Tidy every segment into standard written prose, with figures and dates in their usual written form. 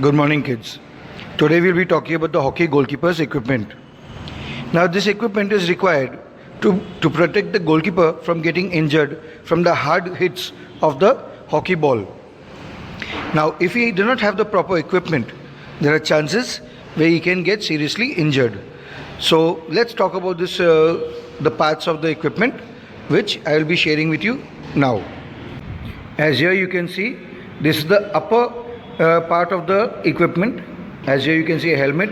Good morning, kids. Today we'll be talking about the hockey goalkeeper's equipment. Now, this equipment is required to protect the goalkeeper from getting injured from the hard hits of the hockey ball. Now, if he do not have the proper equipment, there are chances where he can get seriously injured. So, let's talk about this, the parts of the equipment, which I will be sharing with you now. As here you can see, this is the upper part of the equipment. As here you can see a helmet,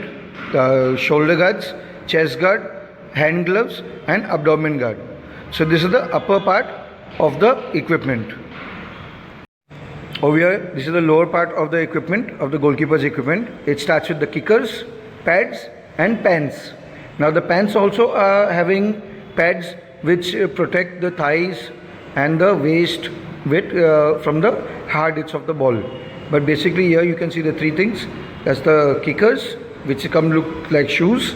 shoulder guards, chest guard, hand gloves and abdomen guard. So this is the upper part of the equipment. Over here, this is the lower part of the equipment, of the goalkeeper's equipment. It starts with the kickers, pads and pants. Now the pants also are having pads which protect the thighs and the waist from the hard hits of the ball. But basically here you can see the three things. That's the kickers, which look like shoes.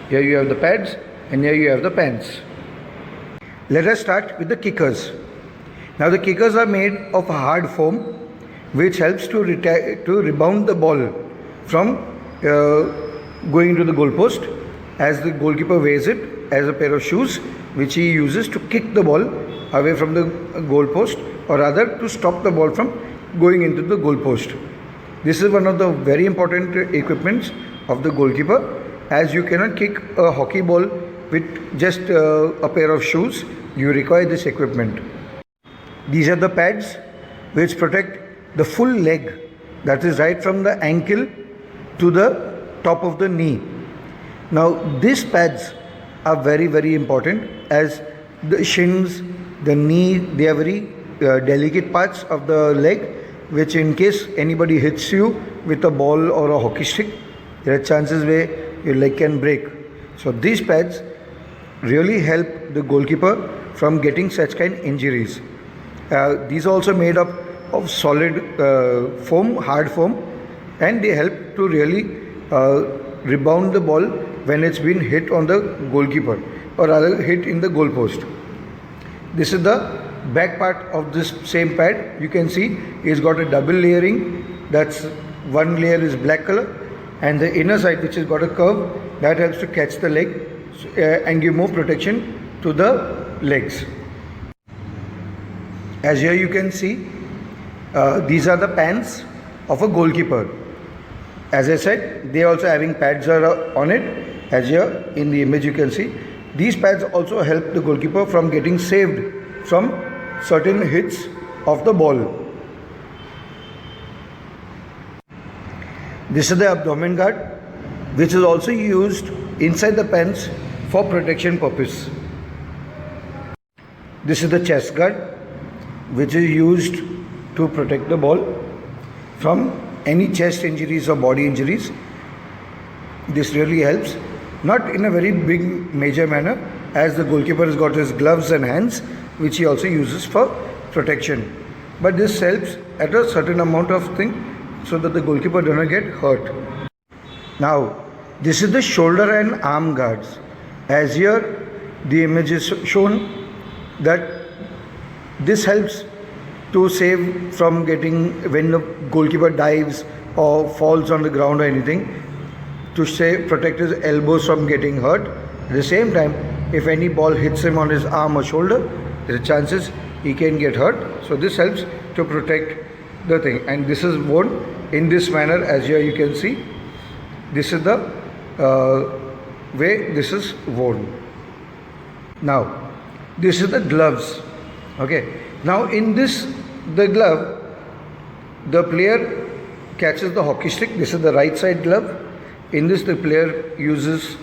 Here you have the pads and here you have the pants. Let us start with the kickers. Now the kickers are made of hard foam, which helps to rebound the ball from going into the goalpost, as the goalkeeper wears it as a pair of shoes, which he uses to kick the ball away from the goalpost, or rather to stop the ball from going into the goalpost. This is one of the very important equipments of the goalkeeper, as you cannot kick a hockey ball with just a pair of shoes. You require this equipment. These are the pads which protect the full leg, that is right from the ankle to the top of the knee. Now these pads are very, very important, as the shins, the knee, they are very delicate parts of the leg, which in case anybody hits you with a ball or a hockey stick, there are chances where your leg can break. So these pads really help the goalkeeper from getting such kind of injuries. These are also made up of solid foam, hard foam, and they help to really rebound the ball when it's been hit on the goalkeeper, or rather hit in the goalpost. This is the back part of this same pad. You can see it's got a double layering. That's one layer is black color, and the inner side, which has got a curve, that helps to catch the leg and give more protection to the legs. As here you can see, these are the pants of a goalkeeper. As I said, they are also having pads on it. As here in the image you can see, these pads also help the goalkeeper from getting saved from certain hits of the ball. This is the abdomen guard, which is also used inside the pants for protection purpose. This is the chest guard, which is used to protect the ball from any chest injuries or body injuries. This really helps, not in a very big major manner, as the goalkeeper has got his gloves and hands, which he also uses for protection. But this helps at a certain amount of thing, so that the goalkeeper does not get hurt. Now, this is the shoulder and arm guards. As here the image is shown, that this helps to save from getting, when the goalkeeper dives or falls on the ground or anything, to protect his elbows from getting hurt. At the same time, if any ball hits him on his arm or shoulder, there are chances he can get hurt. So this helps to protect the thing, and this is worn in this manner. As here you can see, this is the way this is worn. Now this is the gloves. Okay, now in this, the glove, the player catches the hockey stick. This is the right side glove. In this, the player uses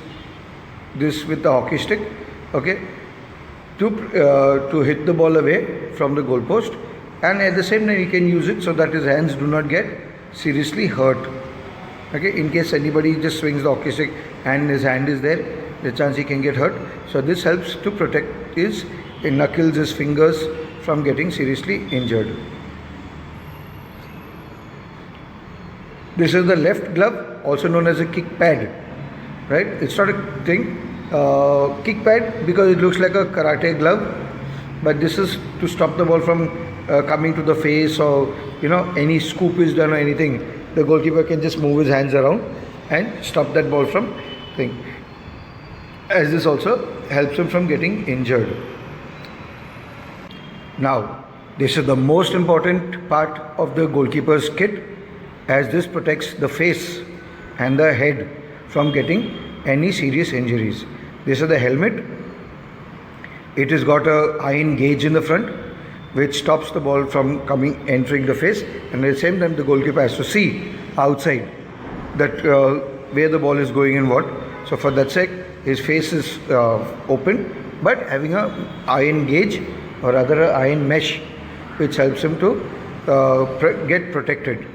this with the hockey stick, okay, to hit the ball away from the goalpost, and at the same time he can use it so that his hands do not get seriously hurt. Okay, in case anybody just swings the hockey stick and his hand is there, the chance he can get hurt. So this helps to protect his knuckles, his fingers from getting seriously injured. This is the left glove, also known as a kick pad, right? It's not a thing, kick pad, because it looks like a karate glove, but this is to stop the ball from coming to the face, or any scoop is done or anything. the goalkeeper can just move his hands around and stop that ball from thing. As this also helps him from getting injured. Now, this is the most important part of the goalkeeper's kit, as this protects the face and the head from getting any serious injuries. This is the helmet. It has got a iron gauge in the front which stops the ball from entering the face, and at the same time the goalkeeper has to see outside that where the ball is going and what. So for that sake his face is open, but having a iron gauge or rather a iron mesh which helps him to get protected.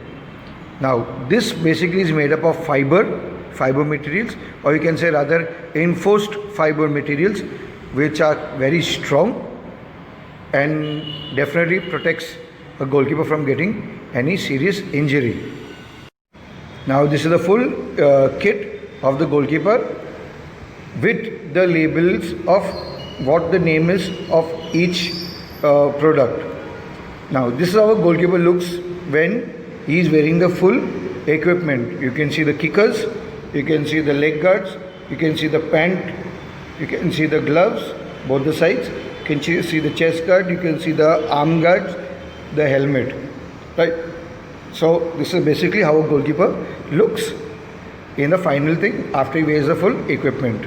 Now this basically is made up of fiber materials, or you can say rather enforced fiber materials, which are very strong and definitely protects a goalkeeper from getting any serious injury. Now this is the full kit of the goalkeeper with the labels of what the name is of each product. Now this is how a goalkeeper looks when he is wearing the full equipment. You can see the kickers, you can see the leg guards, you can see the pant, you can see the gloves, both the sides, you can see the chest guard, you can see the arm guards, the helmet, right? So this is basically how a goalkeeper looks in the final thing after he wears the full equipment.